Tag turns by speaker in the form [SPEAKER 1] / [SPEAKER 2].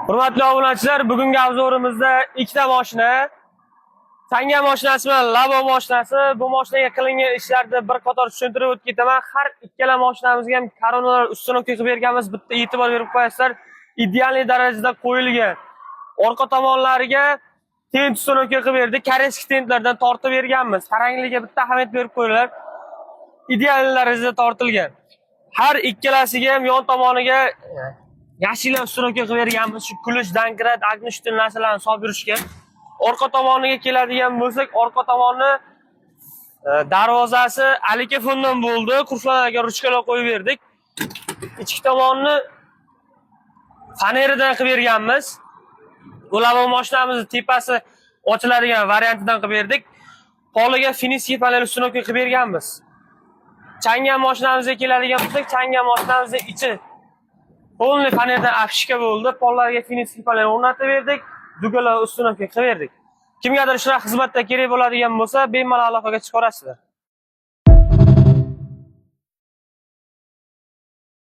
[SPEAKER 1] Hurmatli obunachilar, bugungi obzorimizda ikkita mashina, Tanga mashinasi bilan Labo mashinasi. Bu mashinaga qilingan ishlarni bir qator tushuntirib o'tib ketaman. Har ikkala mashinamizga ham koronalar ustunovka qilib berganmiz. Bitta e'tibor berib qo'yasizlar. Ideal darajada qo'yilgan. Orqa tomonlariga tent ustunovka qilib berdik. Koreyskiy tentlardan tortib berganmiz. Tarangligiga bitta ahamiyat berib qo'yinglar. Ideal darajada tortilgan. Har ikkalasiga ham yon tomoniga yashillar ustunovka qilib berganmiz. Shu kulish, dankrat, agnishtun narsalarni solib yurishga. Orqa tomoniga keladigan bo'lsak, orqa tomonni darvozasi alika fondan bo'ldi. Qurshlarga ruchkalar qo'yib berdik. Ichki tomonni faneradan qilib berganmiz. Ular mashinamizning tepasi ochiladigan variantidan qilib berdik. Poliga finiskiy panel ustunovka qilib berganmiz. Changan mashinamizga keladigan bo'lsak, changan mashinamizning ichi polni paneldan afishka bo'ldi. Pollarga finiskiy panel o'rnatib berdik. Dugalar ustunovka qilib berdik. Kimgadir shunaqa xizmatda kerak bo'ladigan bo'lsa, bemalol aloqaga chiqarasizlar.